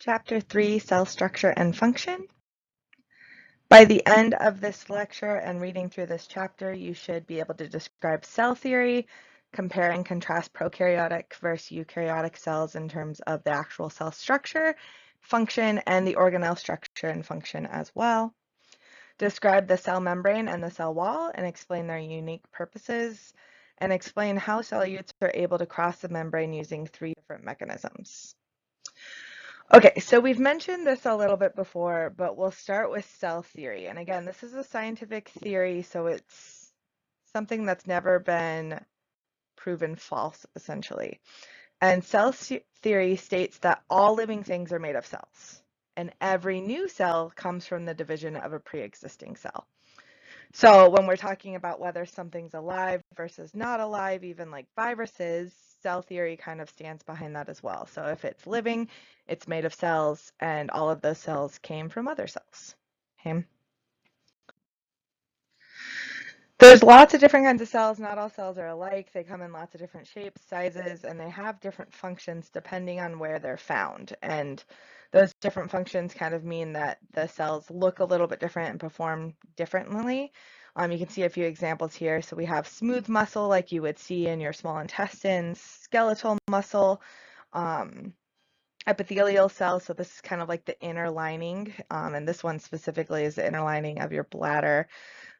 Chapter 3, Cell Structure and Function. By the end of this lecture and reading through this chapter, you should be able to describe cell theory, compare and contrast prokaryotic versus eukaryotic cells in terms of the actual cell structure, function, and the organelle structure and function as well. Describe the cell membrane and the cell wall and explain their unique purposes, and explain how solutes are able to cross the membrane using 3 different mechanisms. Okay, so we've mentioned this a little bit before, but we'll start with cell theory. And again, this is a scientific theory, so it's something that's never been proven false, essentially. And cell theory states that all living things are made of cells, and every new cell comes from the division of a pre-existing cell. So when we're talking about whether something's alive versus not alive, even like viruses, cell theory kind of stands behind that as well. So if it's living, it's made of cells, and all of those cells came from other cells. Okay. There's lots of different kinds of cells. Not all cells are alike. They come in lots of different shapes, sizes, and they have different functions depending on where they're found. And those different functions kind of mean that the cells look a little bit different and perform differently. You can see a few examples here. So we have smooth muscle like you would see in your small intestines, skeletal muscle, epithelial cells. So this is kind of like the inner lining, and this one specifically is the inner lining of your bladder.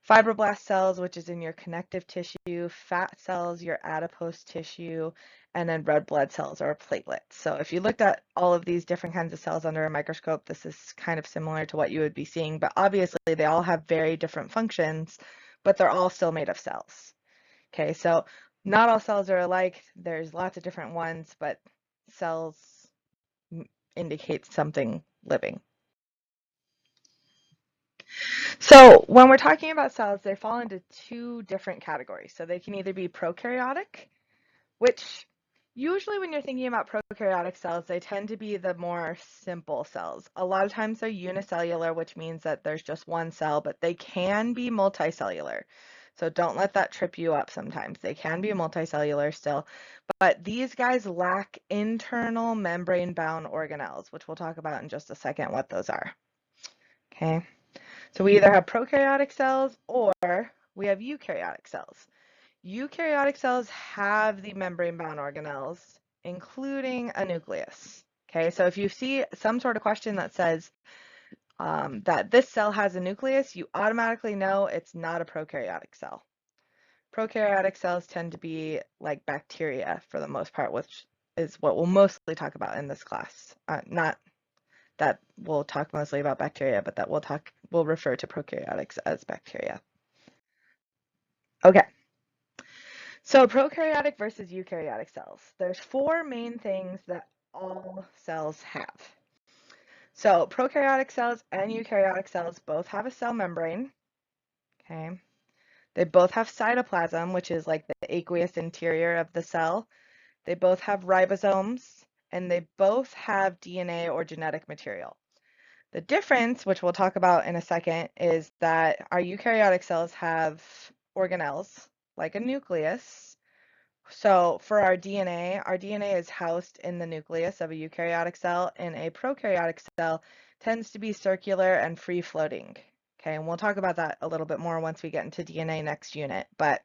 Fibroblast cells, which is in your connective tissue, fat cells, your adipose tissue, and then red blood cells or platelets. So if you looked at all of these different kinds of cells under a microscope, this is kind of similar to what you would be seeing, but obviously they all have very different functions, but they're all still made of cells. Okay, so not all cells are alike. There's lots of different ones, but cells indicate something living. So when we're talking about cells, they fall into 2 different categories. So they can either be prokaryotic, which usually when you're thinking about prokaryotic cells, they tend to be the more simple cells. A lot of times they're unicellular, which means that there's just one cell, but they can be multicellular. So don't let that trip you up sometimes. They can be multicellular still, but these guys lack internal membrane-bound organelles, which we'll talk about in just a second what those are. Okay. So we either have prokaryotic cells or we have eukaryotic cells. Eukaryotic cells have the membrane-bound organelles, including a nucleus. Okay, so if you see some sort of question that says that this cell has a nucleus, you automatically know it's not a prokaryotic cell. Prokaryotic cells tend to be like bacteria for the most part, which is what we'll mostly talk about in this class. Not that we'll talk mostly about bacteria, but that we'll refer to prokaryotics as bacteria. Okay. So prokaryotic versus eukaryotic cells. There's 4 main things that all cells have. So prokaryotic cells and eukaryotic cells both have a cell membrane. Okay. They both have cytoplasm, which is like the aqueous interior of the cell. They both have ribosomes, and they both have DNA or genetic material. The difference, which we'll talk about in a second, is that our eukaryotic cells have organelles, like a nucleus. So for our DNA is housed in the nucleus of a eukaryotic cell, and a prokaryotic cell tends to be circular and free-floating. Okay, and we'll talk about that a little bit more once we get into DNA next unit, but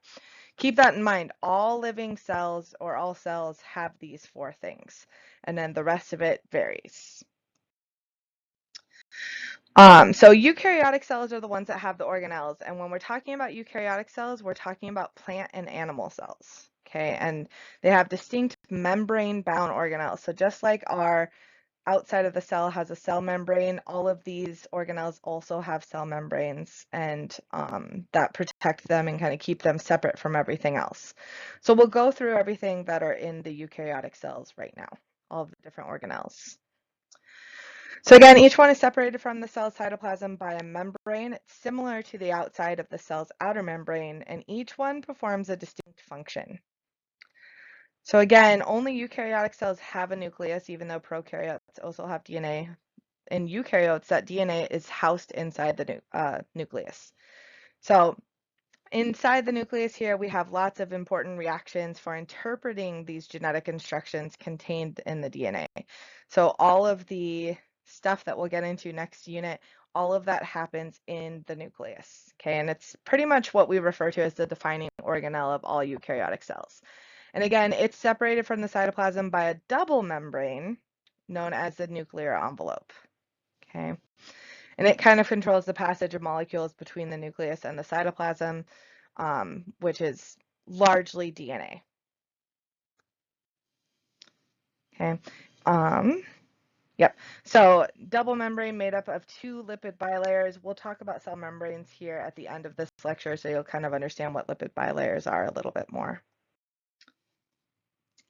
keep that in mind. All living cells or all cells have these 4 things, and then the rest of it varies. So eukaryotic cells are the ones that have the organelles, and when we're talking about eukaryotic cells, we're talking about plant and animal cells, okay? And they have distinct membrane-bound organelles. So just like our outside of the cell has a cell membrane, all of these organelles also have cell membranes, and that protect them and kind of keep them separate from everything else. So we'll go through everything that are in the eukaryotic cells right now, all of the different organelles. So again, each one is separated from the cell cytoplasm by a membrane. It's similar to the outside of the cell's outer membrane, and each one performs a distinct function. So again, only eukaryotic cells have a nucleus, even though prokaryotes also have DNA. In eukaryotes, that DNA is housed inside the nucleus. So inside the nucleus here, we have lots of important reactions for interpreting these genetic instructions contained in the DNA. So all of the stuff that we'll get into next unit, all of that happens in the nucleus, okay? And it's pretty much what we refer to as the defining organelle of all eukaryotic cells. And again, it's separated from the cytoplasm by a double membrane known as the nuclear envelope, okay? And it kind of controls the passage of molecules between the nucleus and the cytoplasm, which is largely DNA. Okay. Yep. So double membrane made up of two lipid bilayers. We'll talk about cell membranes here at the end of this lecture, so you'll kind of understand what lipid bilayers are a little bit more.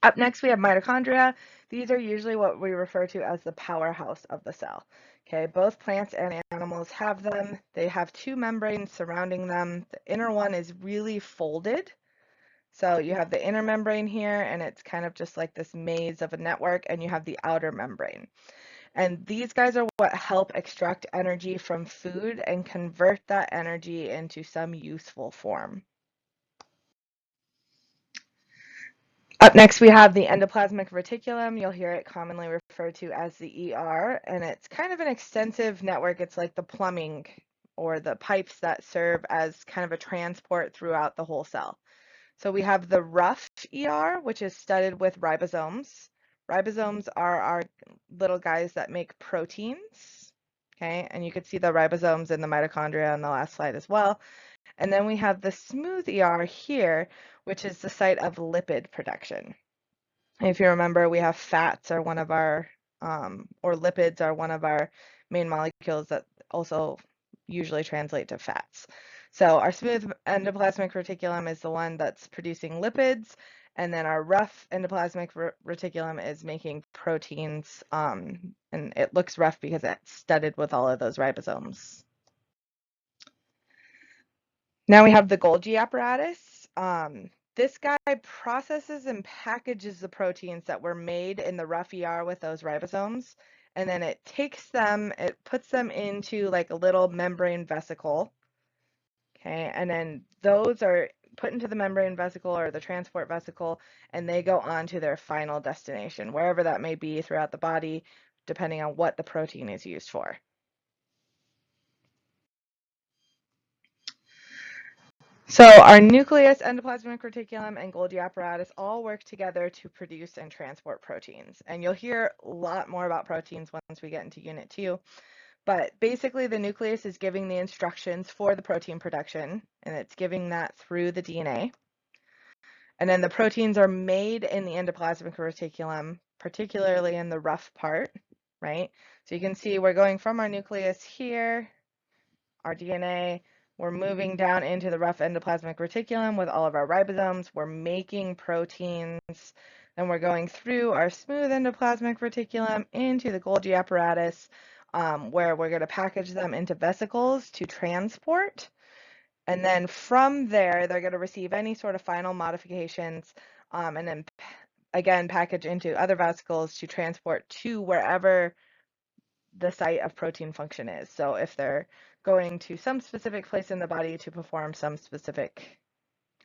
Up next, we have mitochondria. These are usually what we refer to as the powerhouse of the cell. Okay, both plants and animals have them. They have two membranes surrounding them. The inner one is really folded. So you have the inner membrane here, and it's kind of just like this maze of a network, and you have the outer membrane. And these guys are what help extract energy from food and convert that energy into some useful form. Up next, we have the endoplasmic reticulum. You'll hear it commonly referred to as the ER, and it's kind of an extensive network. It's like the plumbing or the pipes that serve as kind of a transport throughout the whole cell. So we have the rough ER, which is studded with ribosomes. Ribosomes are our little guys that make proteins, okay? And you could see the ribosomes in the mitochondria on the last slide as well. And then we have the smooth ER here, which is the site of lipid production. If you remember, we have fats are one of our, or lipids are one of our main molecules that also usually translate to fats. So our smooth endoplasmic reticulum is the one that's producing lipids, and then our rough endoplasmic reticulum is making proteins, and it looks rough because it's studded with all of those ribosomes. Now we have the Golgi apparatus. This guy processes and packages the proteins that were made in the rough ER with those ribosomes, and then it takes them, it puts them into like a little membrane vesicle, okay, and then those are put into the membrane vesicle or the transport vesicle, and they go on to their final destination, wherever that may be throughout the body, depending on what the protein is used for. So our nucleus, endoplasmic reticulum, and Golgi apparatus all work together to produce and transport proteins. And you'll hear a lot more about proteins once we get into Unit 2. But basically, the nucleus is giving the instructions for the protein production, and it's giving that through the DNA. And then the proteins are made in the endoplasmic reticulum, particularly in the rough part, right? So you can see we're going from our nucleus here, our DNA, we're moving down into the rough endoplasmic reticulum with all of our ribosomes. We're making proteins. Then we're going through our smooth endoplasmic reticulum into the Golgi apparatus, where we're going to package them into vesicles to transport. And then from there, they're going to receive any sort of final modifications, and then again package into other vesicles to transport to wherever the site of protein function is. So if they're going to some specific place in the body to perform some specific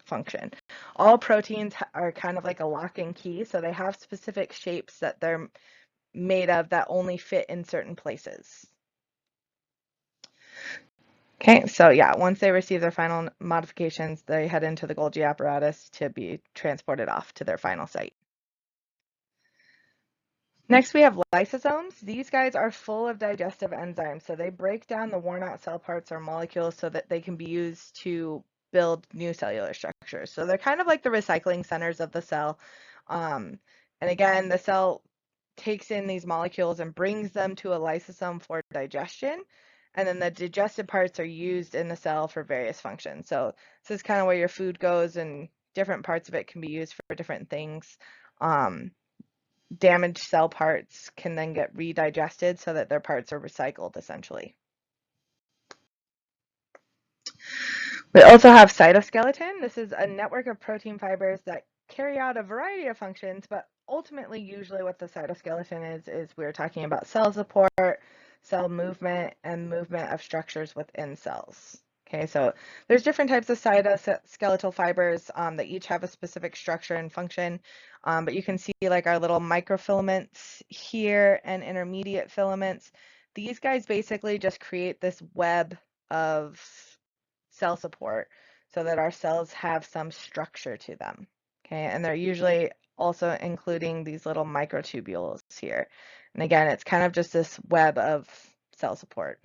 function. All proteins are kind of like a lock and key, so they have specific shapes that they're made of that only fit in certain places. Okay, so yeah, once they receive their final modifications, they head into the Golgi apparatus to be transported off to their final site. Next, we have lysosomes. These guys are full of digestive enzymes, so they break down the worn out cell parts or molecules so that they can be used to build new cellular structures. So they're kind of like the recycling centers of the cell. And again, the cell takes in these molecules and brings them to a lysosome for digestion. And then the digested parts are used in the cell for various functions. So this is kind of where your food goes, and different parts of it can be used for different things. Damaged cell parts can then get redigested so that their parts are recycled, essentially. We also have cytoskeleton. This is a network of protein fibers that carry out a variety of functions, but ultimately, usually what the cytoskeleton is we're talking about cell support, cell movement, and movement of structures within cells. Okay, so there's different types of cytoskeletal fibers that each have a specific structure and function, but you can see like our little microfilaments here and intermediate filaments. These guys basically just create this web of cell support so that our cells have some structure to them. Okay, and they're usually also including these little microtubules here. And again, it's kind of just this web of cell support.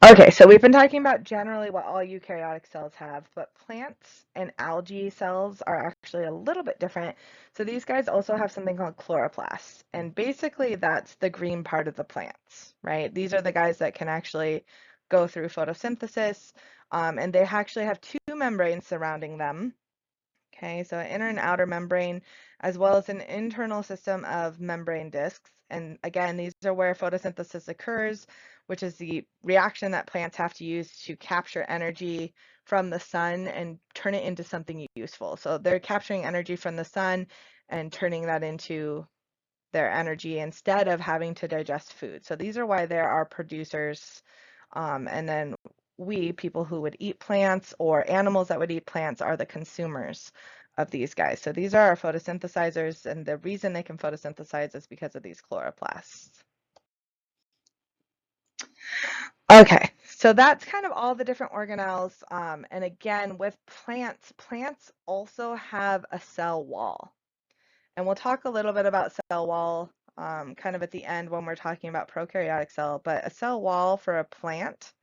Okay, so we've been talking about generally what all eukaryotic cells have, but plants and algae cells are actually a little bit different. So these guys also have something called chloroplasts, and basically that's the green part of the plants, right? These are the guys that can actually go through photosynthesis, and they actually have two membranes surrounding them. Okay, so an inner and outer membrane, as well as an internal system of membrane discs. And again, these are where photosynthesis occurs, which is the reaction that plants have to use to capture energy from the sun and turn it into something useful. So they're capturing energy from the sun and turning that into their energy instead of having to digest food. So these are why there are producers, and then we, people who would eat plants or animals that would eat plants, are the consumers of these guys. So these are our photosynthesizers, and the reason they can photosynthesize is because of these chloroplasts. Okay, so that's kind of all the different organelles. And again, with plants, plants also have a cell wall. And we'll talk a little bit about cell wall kind of at the end when we're talking about prokaryotic cell, but a cell wall for a plant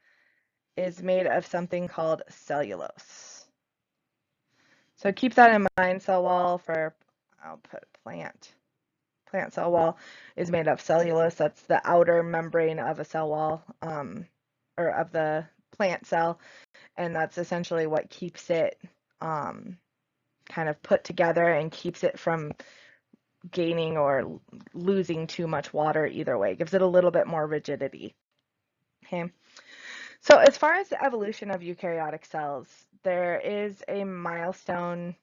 is made of something called cellulose. So keep that in mind. Cell wall for, I'll put plant. Plant cell wall is made of cellulose. That's the outer membrane of a cell wall, or of the plant cell, and that's essentially what keeps it kind of put together and keeps it from gaining or losing too much water either way. It gives it a little bit more rigidity. Okay. So as far as the evolution of eukaryotic cells, there is a milestone.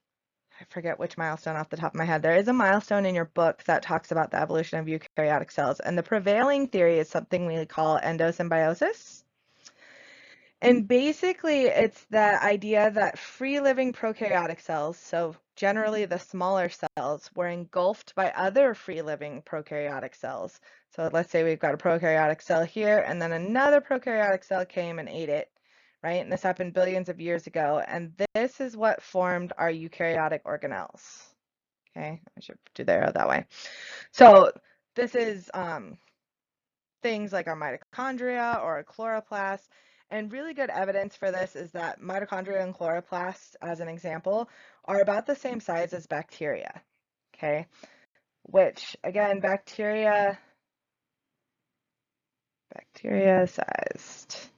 I forget which milestone off the top of my head. There is a milestone in your book that talks about the evolution of eukaryotic cells, and the prevailing theory is something we call endosymbiosis. And basically, it's the idea that free-living prokaryotic cells, so generally the smaller cells, were engulfed by other free-living prokaryotic cells. So let's say we've got a prokaryotic cell here, and then another prokaryotic cell came and ate it, right? And this happened billions of years ago, and this is what formed our eukaryotic organelles. Okay, I should do the arrow that way. So this is things like our mitochondria or our chloroplasts. And really good evidence for this is that mitochondria and chloroplasts, as an example, are about the same size as bacteria. Okay, which again, bacteria sized.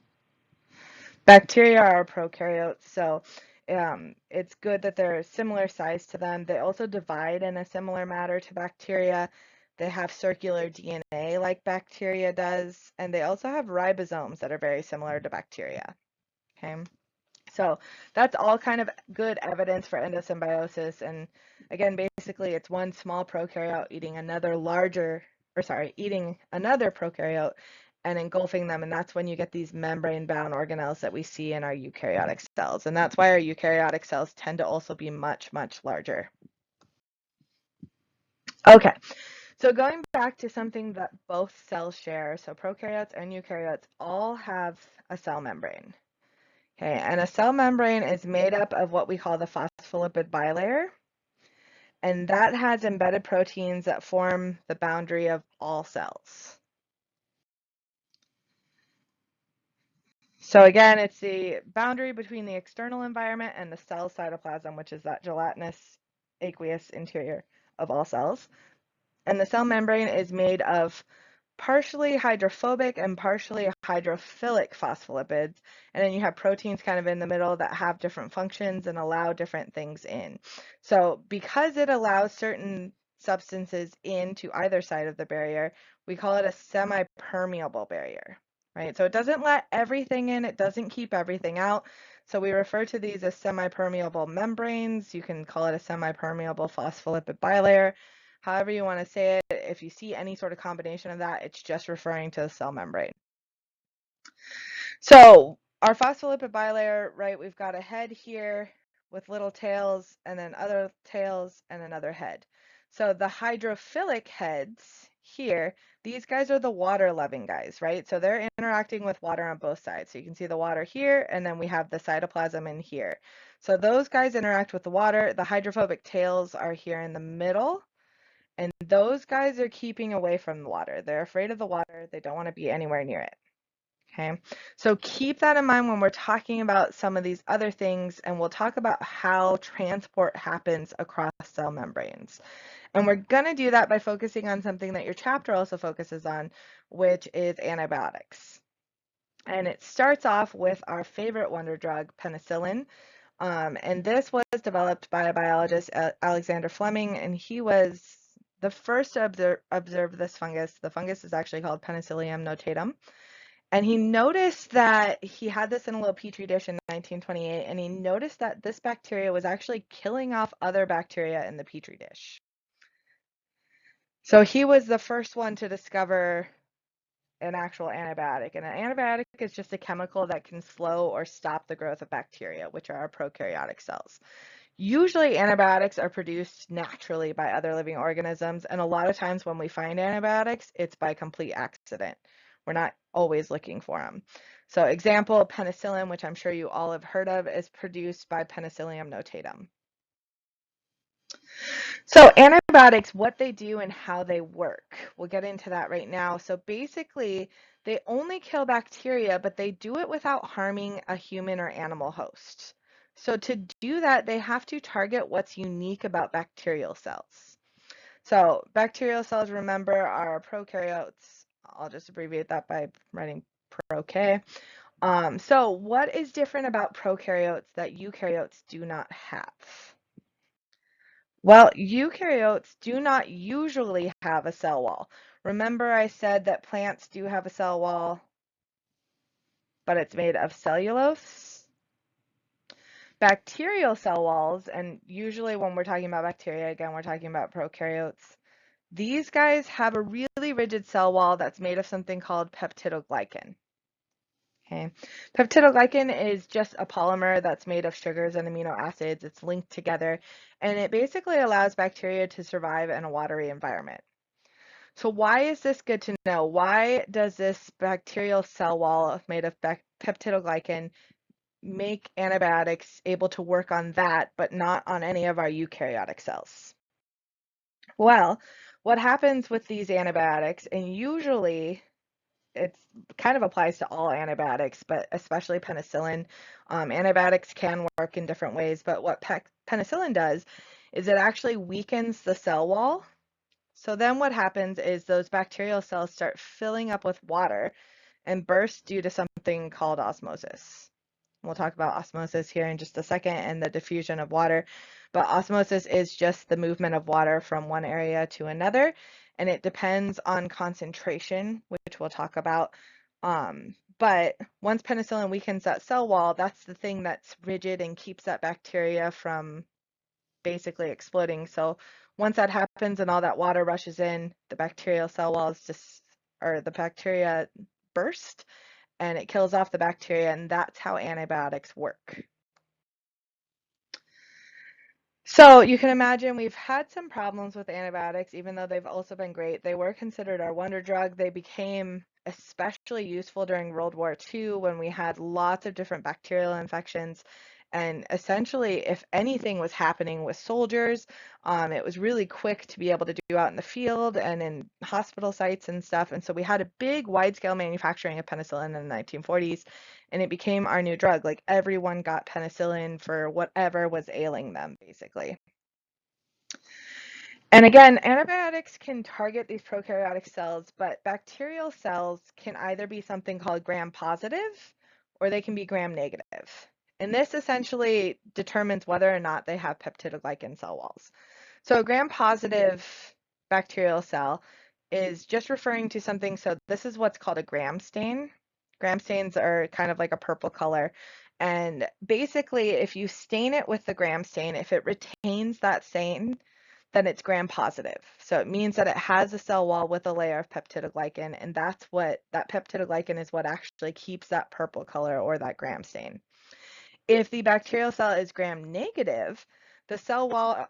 Bacteria are prokaryotes, so it's good that they're similar size to them. They also divide in a similar manner to bacteria. They have circular DNA like bacteria does, and they also have ribosomes that are very similar to bacteria. Okay, so that's all kind of good evidence for endosymbiosis. And again, basically, it's one small prokaryote eating another prokaryote and engulfing them, and that's when you get these membrane-bound organelles that we see in our eukaryotic cells. And that's why our eukaryotic cells tend to also be much, much larger. Okay, so going back to something that both cells share, so prokaryotes and eukaryotes all have a cell membrane. Okay, and a cell membrane is made up of what we call the phospholipid bilayer, and that has embedded proteins that form the boundary of all cells. So again, it's the boundary between the external environment and the cell cytoplasm, which is that gelatinous aqueous interior of all cells. And the cell membrane is made of partially hydrophobic and partially hydrophilic phospholipids. And then you have proteins kind of in the middle that have different functions and allow different things in. So because it allows certain substances into either side of the barrier, we call it a semi-permeable barrier, right? So it doesn't let everything in, it doesn't keep everything out. So we refer to these as semi-permeable membranes. You can call it a semi-permeable phospholipid bilayer. However you want to say it, if you see any sort of combination of that, it's just referring to the cell membrane. So our phospholipid bilayer, right, we've got a head here with little tails and then other tails and another head. So the hydrophilic heads here, these guys are the water-loving guys, right? So they're interacting with water on both sides. So you can see the water here, and then we have the cytoplasm in here. So those guys interact with the water. The hydrophobic tails are here in the middle, and those guys are keeping away from the water. They're afraid of the water. They don't want to be anywhere near it. Okay, so keep that in mind when we're talking about some of these other things, and we'll talk about how transport happens across cell membranes. And we're going to do that by focusing on something that your chapter also focuses on, which is antibiotics. And it starts off with our favorite wonder drug, penicillin. And this was developed by a biologist, Alexander Fleming, and he was the first to observe this fungus. The fungus is actually called Penicillium notatum. And he noticed that he had this in a little petri dish in 1928, and he noticed that this bacteria was actually killing off other bacteria in the petri dish. So he was the first one to discover an actual antibiotic. And an antibiotic is just a chemical that can slow or stop the growth of bacteria, which are our prokaryotic cells. Usually antibiotics are produced naturally by other living organisms, and a lot of times when we find antibiotics, it's by complete accident. We're not always looking for them. So example, penicillin, which I'm sure you all have heard of, is produced by Penicillium notatum. So antibiotics, what they do and how they work. We'll get into that right now. So basically, they only kill bacteria, but they do it without harming a human or animal host. So to do that, they have to target what's unique about bacterial cells. So bacterial cells, remember, are prokaryotes. I'll just abbreviate that by writing proK. So what is different about prokaryotes that eukaryotes do not have? Well, eukaryotes do not usually have a cell wall. Remember I said that plants do have a cell wall, but it's made of cellulose? Bacterial cell walls, and usually when we're talking about bacteria, again, we're talking about prokaryotes, these guys have a really rigid cell wall that's made of something called peptidoglycan. Okay. Peptidoglycan is just a polymer that's made of sugars and amino acids. It's linked together, and it basically allows bacteria to survive in a watery environment. So why is this good to know? Why does this bacterial cell wall made of peptidoglycan make antibiotics able to work on that, but not on any of our eukaryotic cells? Well, what happens with these antibiotics, and usually it kind of applies to all antibiotics, but especially penicillin. Antibiotics can work in different ways, but what penicillin does is it actually weakens the cell wall. So then what happens is those bacterial cells start filling up with water and burst due to something called osmosis. We'll talk about osmosis here in just a second and the diffusion of water. But osmosis is just the movement of water from one area to another, and it depends on concentration, which we'll talk about. But once penicillin weakens that cell wall, that's the thing that's rigid and keeps that bacteria from basically exploding. So once that happens and all that water rushes in, the bacterial cell walls just, or the bacteria burst, and it kills off the bacteria, and that's how antibiotics work. So you can imagine we've had some problems with antibiotics, even though they've also been great. They were considered our wonder drug. They became especially useful during World War II when we had lots of different bacterial infections. And essentially, if anything was happening with soldiers, it was really quick to be able to do out in the field and in hospital sites and stuff. And so we had a big wide-scale manufacturing of penicillin in the 1940s, and it became our new drug. Like everyone got penicillin for whatever was ailing them, basically. And again, antibiotics can target these prokaryotic cells, but bacterial cells can either be something called gram-positive or they can be gram-negative. And this essentially determines whether or not they have peptidoglycan cell walls. So a gram-positive bacterial cell is just referring to something, so this is what's called a gram stain. Gram stains are kind of like a purple color. And basically, if you stain it with the gram stain, if it retains that stain, then it's gram-positive. So it means that it has a cell wall with a layer of peptidoglycan, and that peptidoglycan is what actually keeps that purple color or that gram stain. If the bacterial cell is gram-negative, the cell wall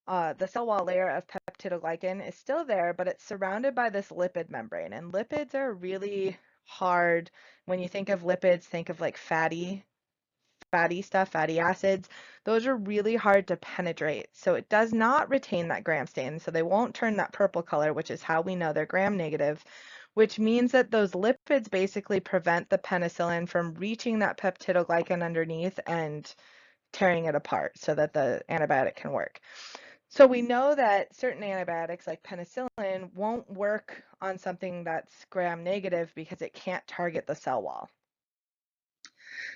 layer of peptidoglycan is still there, but it's surrounded by this lipid membrane. And lipids are really hard. When you think of lipids, think of like fatty stuff, fatty acids. Those are really hard to penetrate. So it does not retain that gram stain. So they won't turn that purple color, which is how we know they're gram negative, which means that those lipids basically prevent the penicillin from reaching that peptidoglycan underneath and tearing it apart so that the antibiotic can work. So we know that certain antibiotics like penicillin won't work on something that's gram negative because it can't target the cell wall.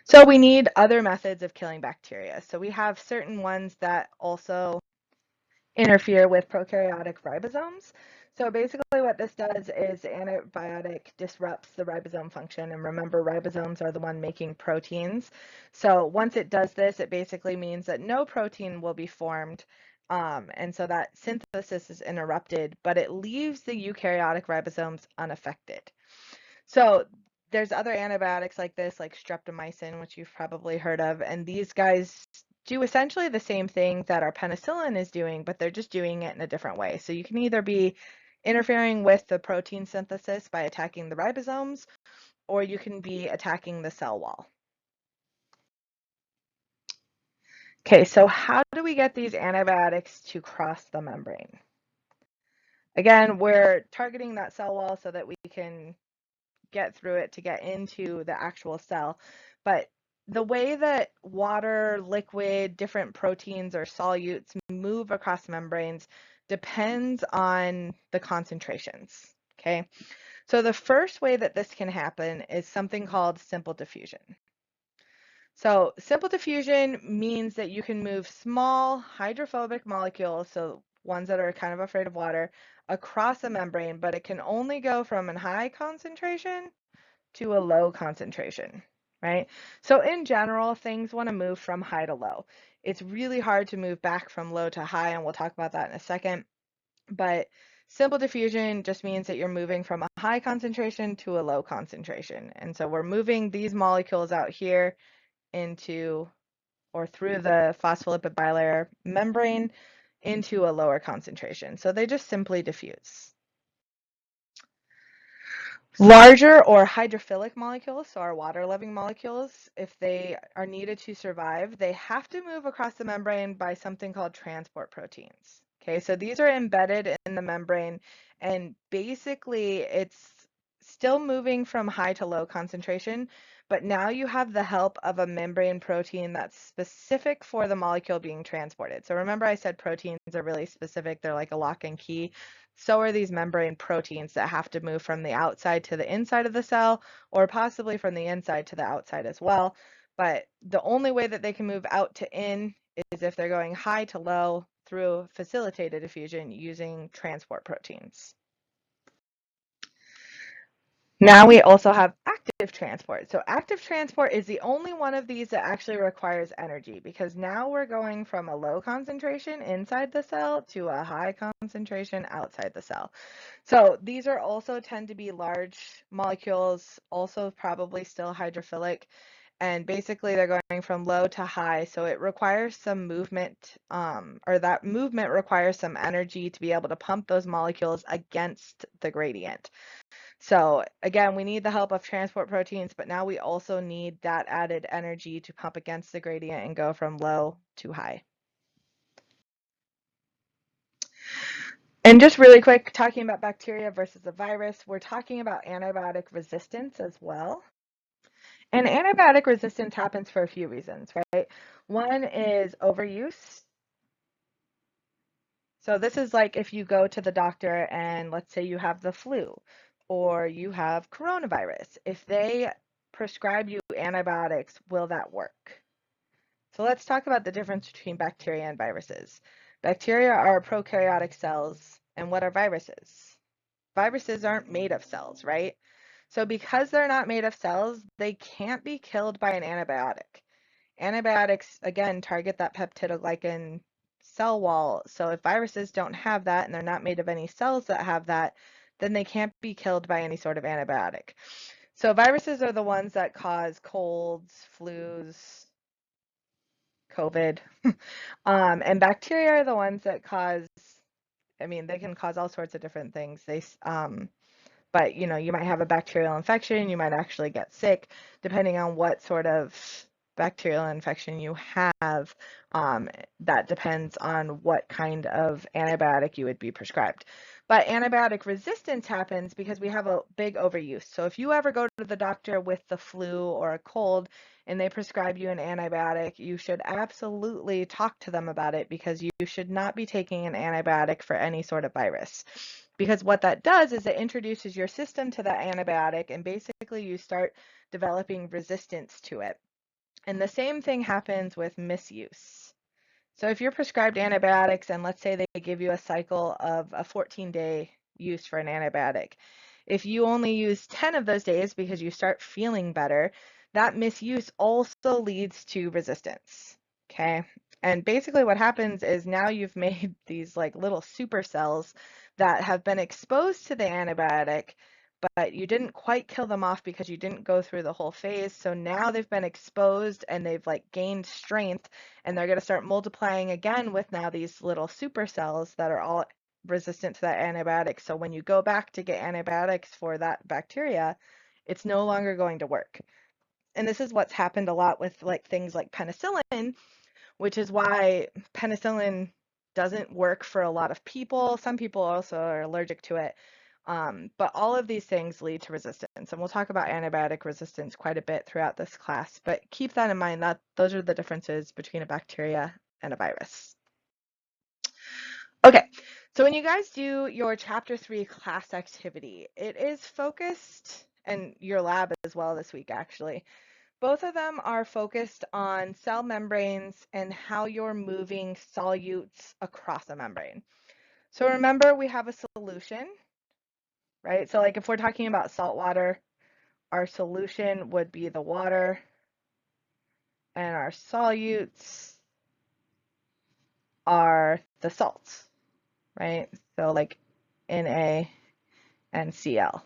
So we need other methods of killing bacteria. So we have certain ones that also interfere with prokaryotic ribosomes. So basically what this does is the antibiotic disrupts the ribosome function. And remember, ribosomes are the one making proteins. So once it does this, it basically means that no protein will be formed. And so that synthesis is interrupted, but it leaves the eukaryotic ribosomes unaffected. So there's other antibiotics like this, like streptomycin, which you've probably heard of, and these guys do essentially the same thing that our penicillin is doing, but they're just doing it in a different way. So you can either be interfering with the protein synthesis by attacking the ribosomes, or you can be attacking the cell wall. Okay, so how do we get these antibiotics to cross the membrane? Again, we're targeting that cell wall so that we can get through it to get into the actual cell. But the way that water, liquid, different proteins or solutes move across membranes depends on the concentrations. Okay, so the first way that this can happen is something called simple diffusion. So simple diffusion means that you can move small hydrophobic molecules, so ones that are kind of afraid of water, across a membrane, but it can only go from a high concentration to a low concentration, right? So in general, things want to move from high to low. It's really hard to move back from low to high, and we'll talk about that in a second. But simple diffusion just means that you're moving from a high concentration to a low concentration. And so we're moving these molecules out here into or through the phospholipid bilayer membrane into a lower concentration. So they just simply diffuse. Larger or hydrophilic molecules, so our water-loving molecules, if they are needed to survive, they have to move across the membrane by something called transport proteins. Okay, so these are embedded in the membrane, and basically it's still moving from high to low concentration, but now you have the help of a membrane protein that's specific for the molecule being transported. So remember I said proteins are really specific, they're like a lock and key. So are these membrane proteins that have to move from the outside to the inside of the cell, or possibly from the inside to the outside as well. But the only way that they can move out to in is if they're going high to low through facilitated diffusion using transport proteins. Now we also have active transport. So active transport is the only one of these that actually requires energy, because now we're going from a low concentration inside the cell to a high concentration outside the cell. So these are also tend to be large molecules, also probably still hydrophilic, and basically they're going from low to high. So it requires some movement, or that movement requires some energy to be able to pump those molecules against the gradient. So again, we need the help of transport proteins, but now we also need that added energy to pump against the gradient and go from low to high. And just really quick, talking about bacteria versus a virus, we're talking about antibiotic resistance as well. And antibiotic resistance happens for a few reasons, right? One is overuse. So this is like if you go to the doctor and let's say you have the flu or you have coronavirus. If they prescribe you antibiotics, will that work? So let's talk about the difference between bacteria and viruses. Bacteria are prokaryotic cells, and what are viruses? Viruses aren't made of cells, right? So because they're not made of cells, they can't be killed by an antibiotic. Antibiotics, again, target that peptidoglycan cell wall. So if viruses don't have that and they're not made of any cells that have that, then they can't be killed by any sort of antibiotic. So viruses are the ones that cause colds, flus, COVID, and bacteria are the ones that cause, I mean, they can cause all sorts of different things. But you might have a bacterial infection, you might actually get sick, depending on what sort of bacterial infection you have. That depends on what kind of antibiotic you would be prescribed. But antibiotic resistance happens because we have a big overuse. So if you ever go to the doctor with the flu or a cold and they prescribe you an antibiotic, you should absolutely talk to them about it, because you should not be taking an antibiotic for any sort of virus. Because what that does is it introduces your system to that antibiotic, and basically you start developing resistance to it. And the same thing happens with misuse. So if you're prescribed antibiotics and let's say they give you a cycle of a 14-day use for an antibiotic, if you only use 10 of those days because you start feeling better, that misuse also leads to resistance. Okay. And basically what happens is now you've made these like little super cells that have been exposed to the antibiotic, but you didn't quite kill them off because you didn't go through the whole phase. So now they've been exposed and they've like gained strength, and they're going to start multiplying again with now these little super cells that are all resistant to that antibiotic. So when you go back to get antibiotics for that bacteria, it's no longer going to work. And this is what's happened a lot with like things like penicillin, which is why penicillin doesn't work for a lot of people. Some people also are allergic to it. But all of these things lead to resistance. And we'll talk about antibiotic resistance quite a bit throughout this class, but keep that in mind, that those are the differences between a bacteria and a virus. Okay, so when you guys do your chapter 3 class activity, it is focused, and your lab as well this week actually, both of them are focused on cell membranes and how you're moving solutes across a membrane. So remember, we have a solution, right? So like if we're talking about salt water, our solution would be the water, and our solutes are the salts, right? So like Na and Cl,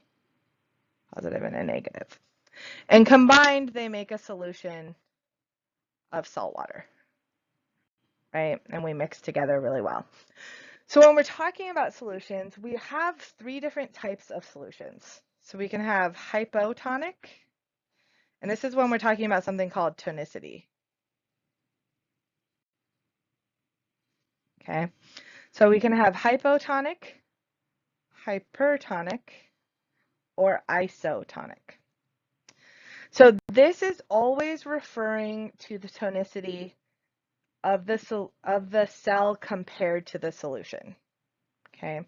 positive and a negative. And combined, they make a solution of salt water, right? And we mix together really well. So when we're talking about solutions, we have 3 different types of solutions. So we can have hypotonic, and this is when we're talking about something called tonicity. Okay, so we can have hypotonic, hypertonic, or isotonic. So this is always referring to the tonicity of the cell compared to the solution. Okay,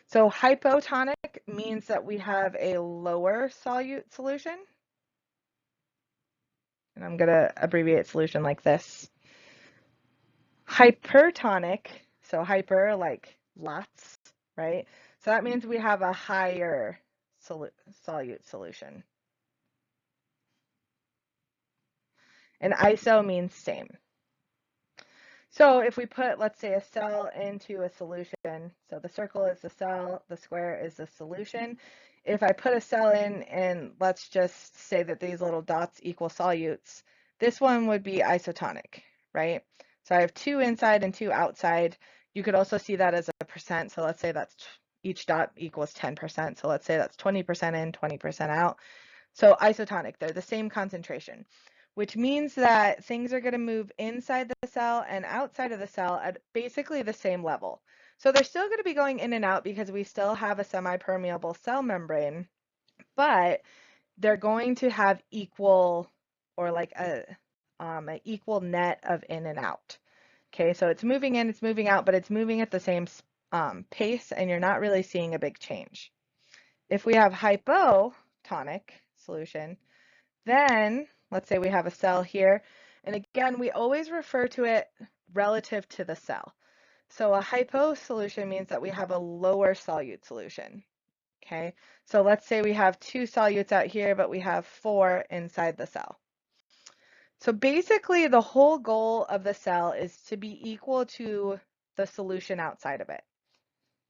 so hypotonic means that we have a lower solute solution. And I'm going to abbreviate solution like this. Hypertonic, so hyper like lots, right? So that means we have a higher solute solution. And iso means same. So if we put, let's say, a cell into a solution, so the circle is the cell, the square is the solution. If I put a cell in and let's just say that these little dots equal solutes, this one would be isotonic, right? So I have 2 inside and 2 outside. You could also see that as a percent. So let's say that's each dot equals 10%. So let's say that's 20% in, 20% out. So isotonic, they're the same concentration, which means that things are going to move inside the cell and outside of the cell at basically the same level. So they're still going to be going in and out because we still have a semi-permeable cell membrane, but they're going to have equal, or like an equal net of in and out. Okay, so it's moving in, it's moving out, but it's moving at the same pace, and you're not really seeing a big change. If we have hypotonic solution, then let's say we have a cell here, and again, we always refer to it relative to the cell. So a hypo solution means that we have a lower solute solution. Okay, so let's say we have 2 solutes out here, but we have 4 inside the cell. So basically, the whole goal of the cell is to be equal to the solution outside of it.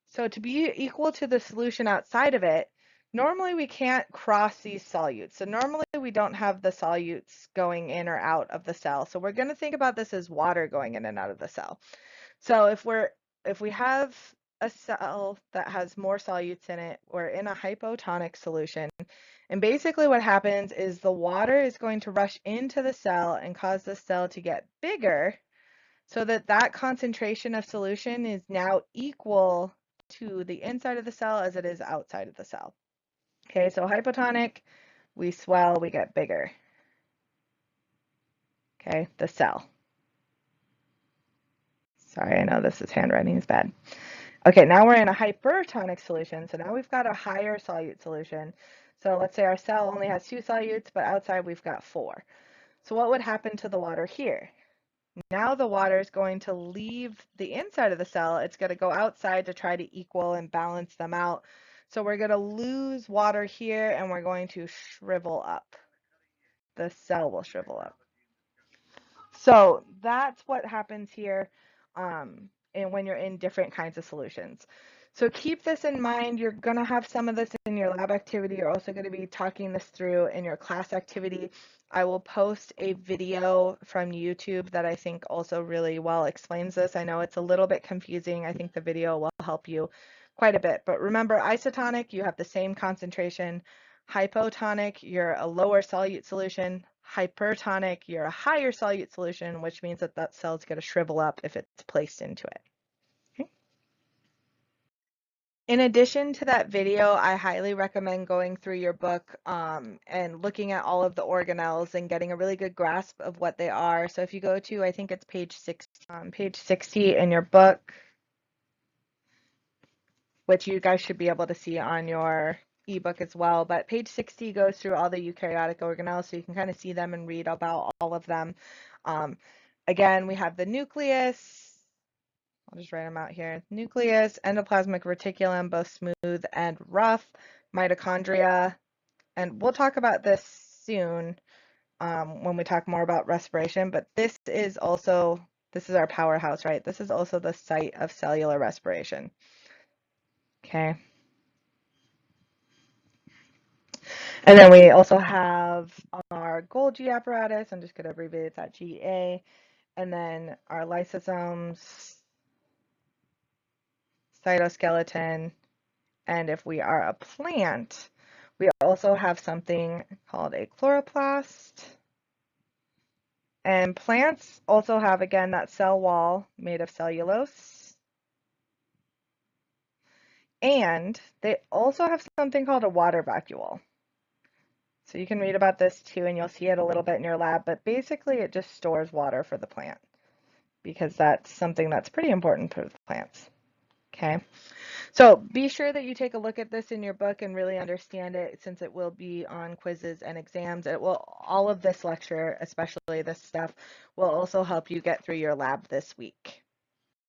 So to be equal to the solution outside of it, normally we can't cross these solutes. So normally we don't have the solutes going in or out of the cell. So we're going to think about this as water going in and out of the cell. So if we have a cell that has more solutes in it, we're in a hypotonic solution. And basically what happens is the water is going to rush into the cell and cause the cell to get bigger so that that concentration of solution is now equal to the inside of the cell as it is outside of the cell. Okay, so hypotonic, we swell, we get bigger. Okay, the cell. Sorry, I know this is handwriting is bad. Okay, now we're in a hypertonic solution. So now we've got a higher solute solution. So let's say our cell only has 2 solutes, but outside we've got 4. So what would happen to the water here? Now the water is going to leave the inside of the cell. It's going to go outside to try to equal and balance them out. So we're going to lose water here and we're going to shrivel up. The cell will shrivel up. So that's what happens here and when you're in different kinds of solutions. So keep this in mind. You're going to have some of this in your lab activity. You're also going to be talking this through in your class activity. I will post a video from YouTube that I think also really well explains this. I know it's a little bit confusing. I think the video will help you quite a bit. But remember, isotonic, you have the same concentration. Hypotonic, you're a lower solute solution. Hypertonic, you're a higher solute solution, which means that that cell's going to shrivel up if it's placed into it. Okay. In addition to that video, I highly recommend going through your book and looking at all of the organelles and getting a really good grasp of what they are. So if you go to, I think it's page 60 in your book, which you guys should be able to see on your ebook as well. But page 60 goes through all the eukaryotic organelles, so you can kind of see them and read about all of them. Again, we have the nucleus. I'll just write them out here. Nucleus, endoplasmic reticulum, both smooth and rough, mitochondria, and we'll talk about this soon when we talk more about respiration, but this is our powerhouse, right? This is also the site of cellular respiration. Okay. And then we also have our Golgi apparatus. I'm just going to abbreviate that GA. And then our lysosomes, cytoskeleton, and if we are a plant, we also have something called a chloroplast. And plants also have, again, that cell wall made of cellulose. And they also have something called a water vacuole. So you can read about this too, and you'll see it a little bit in your lab, but basically it just stores water for the plant because that's something that's pretty important for the plants. Okay, so be sure that you take a look at this in your book and really understand it, since it will be on quizzes and exams. It will, all of this lecture, especially this stuff, will also help you get through your lab this week.